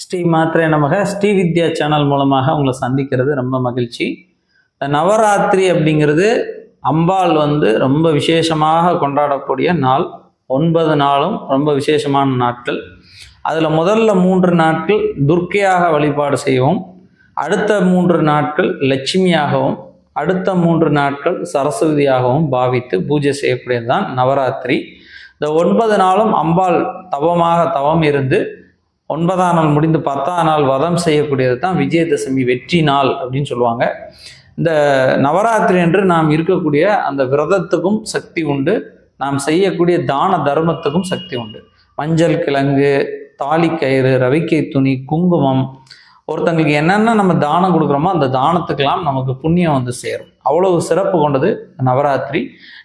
ஸ்ரீ மாத்ரே நமக. ஸ்ரீ வித்யா சேனல் மூலமாக உங்களை சந்திக்கிறது ரொம்ப மகிழ்ச்சி. நவராத்திரி அப்படிங்கிறது அம்பாள் ரொம்ப விசேஷமாக கொண்டாடக்கூடிய நாள். 9 நாளும் ரொம்ப விசேஷமான நாட்கள். அதில் முதல்ல 3 நாட்கள் துர்க்கையாக வழிபாடு செய்வோம். அடுத்த 3 நாட்கள் லட்சுமியாகவும், அடுத்த 3 நாட்கள் சரஸ்வதியாகவும் பாவித்து பூஜை செய்யக்கூடியது தான் நவராத்திரி. இந்த 9 நாளும் அம்பாள் தவம் இருந்து 9ஆம் நாள் முடிந்து 10ஆம் நாள் வதம் செய்யக்கூடியது தான் விஜயதசமி, வெற்றி நாள் அப்படின்னு சொல்லுவாங்க. இந்த நவராத்திரி என்று நாம் இருக்கக்கூடிய அந்த விரதத்துக்கும் சக்தி உண்டு, நாம் செய்யக்கூடிய தான தர்மத்துக்கும் சக்தி உண்டு. மஞ்சள் கிழங்கு, தாலிக்கயிறு, ரவிக்கை துணி, குங்குமம், ஒருத்தங்களுக்கு என்னென்ன நம்ம தானம் கொடுக்குறோமோ அந்த தானத்துக்கெல்லாம் நமக்கு புண்ணியம் சேரும். அவ்வளவு சிறப்பு கொண்டது நவராத்திரி.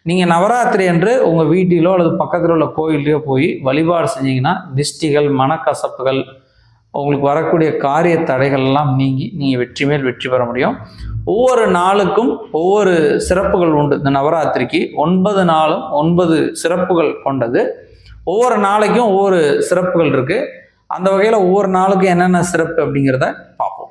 நீங்கள் நவராத்திரி என்று உங்கள் வீட்டிலோ அல்லது பக்கத்தில் உள்ள கோயிலையோ போய் வழிபாடு செஞ்சீங்கன்னா திஷ்டிகள், மனக்கசப்புகள், உங்களுக்கு வரக்கூடிய காரிய தடைகள் எல்லாம் நீங்கி நீங்கள் வெற்றி மேல் வெற்றி பெற முடியும். ஒவ்வொரு நாளுக்கும் ஒவ்வொரு சிறப்புகள் உண்டு. இந்த நவராத்திரிக்கு 9 நாளும் 9 சிறப்புகள் கொண்டது. ஒவ்வொரு நாளைக்கும் ஒவ்வொரு சிறப்புகள் இருக்கு. அந்த வகையில் ஒவ்வொரு நாளுக்கும் என்னென்ன சிறப்பு அப்படிங்கிறத பார்ப்போம்.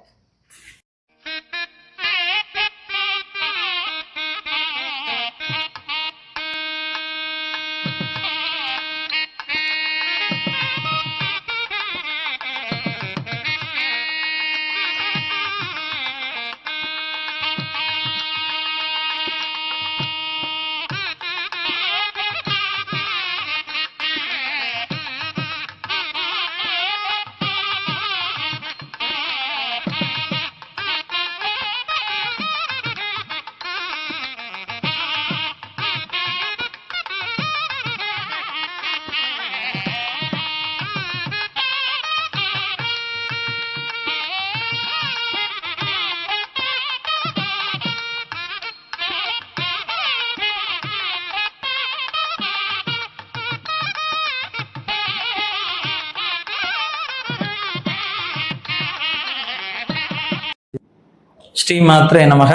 ஸ்ரீ மாத்ரே நமக.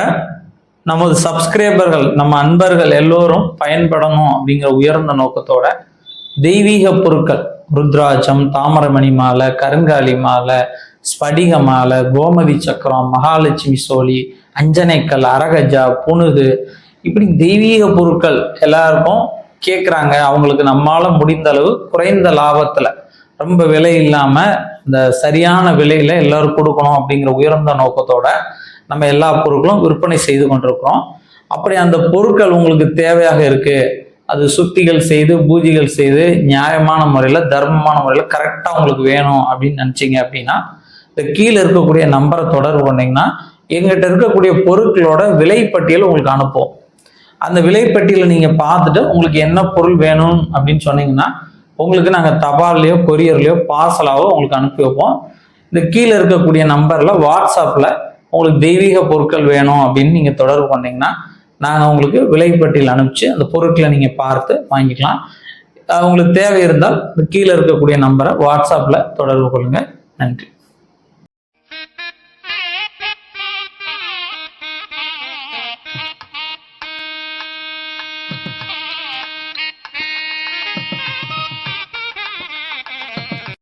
நமது சப்ஸ்கிரைபர்கள், நம்ம அன்பர்கள் எல்லோரும் பயன்படணும் அப்படிங்கிற உயர்ந்த நோக்கத்தோட தெய்வீக பொருட்கள், ருத்ராட்சம், தாமரமணி மாலை, கருங்காலி மாலை, ஸ்படிக மாலை, கோமதி சக்கரம், மகாலட்சுமி சோழி, அஞ்சனைக்கல், அரகஜா, புனுகு, இப்படி தெய்வீக பொருட்கள் எல்லாருக்கும் கேட்குறாங்க. அவங்களுக்கு நம்மால முடிந்த அளவு குறைந்த லாபத்துல, ரொம்ப விலை இல்லாம இந்த சரியான விலையில எல்லாரும் கொடுக்கணும் அப்படிங்கிற உயர்ந்த நோக்கத்தோட நம்ம எல்லா பொருட்களும் விற்பனை செய்து கொண்டிருக்கிறோம். அப்படி அந்த பொருட்கள் உங்களுக்கு தேவையாக இருக்கு, அது சுத்திகள் செய்து பூஜைகள் செய்து நியாயமான முறையில், தர்மமான முறையில் கரெக்டாக உங்களுக்கு வேணும் அப்படின்னு நினச்சிங்க அப்படின்னா இந்த கீழே இருக்கக்கூடிய நம்பரை தொடர்பு பண்ணிங்கன்னா எங்கிட்ட இருக்கக்கூடிய பொருட்களோட விலைப்பட்டியல் உங்களுக்கு அனுப்புவோம். அந்த விலைப்பட்டியலை நீங்கள் பார்த்துட்டு உங்களுக்கு என்ன பொருள் வேணும் அப்படின்னு சொன்னீங்கன்னா உங்களுக்கு நாங்கள் தபால்லையோ கொரியர்லையோ பார்சலாவோ உங்களுக்கு அனுப்பி வைப்போம். இந்த கீழே இருக்கக்கூடிய நம்பரில் வாட்ஸ்அப்பில் உங்களுக்கு தெய்வீக பொருட்கள் வேணும் அப்படின்னு நீங்கள் தொடர்பு பண்ணீங்கன்னா நாங்கள் உங்களுக்கு விலைப்பட்டியல் அனுப்பிச்சு அந்த பொருட்களை நீங்கள் பார்த்து வாங்கிக்கலாம். உங்களுக்கு தேவை இருந்தால் கீழே இருக்கக்கூடிய நம்பரை வாட்ஸ்அப்பில் தொடர்பு கொள்ளுங்கள். நன்றி.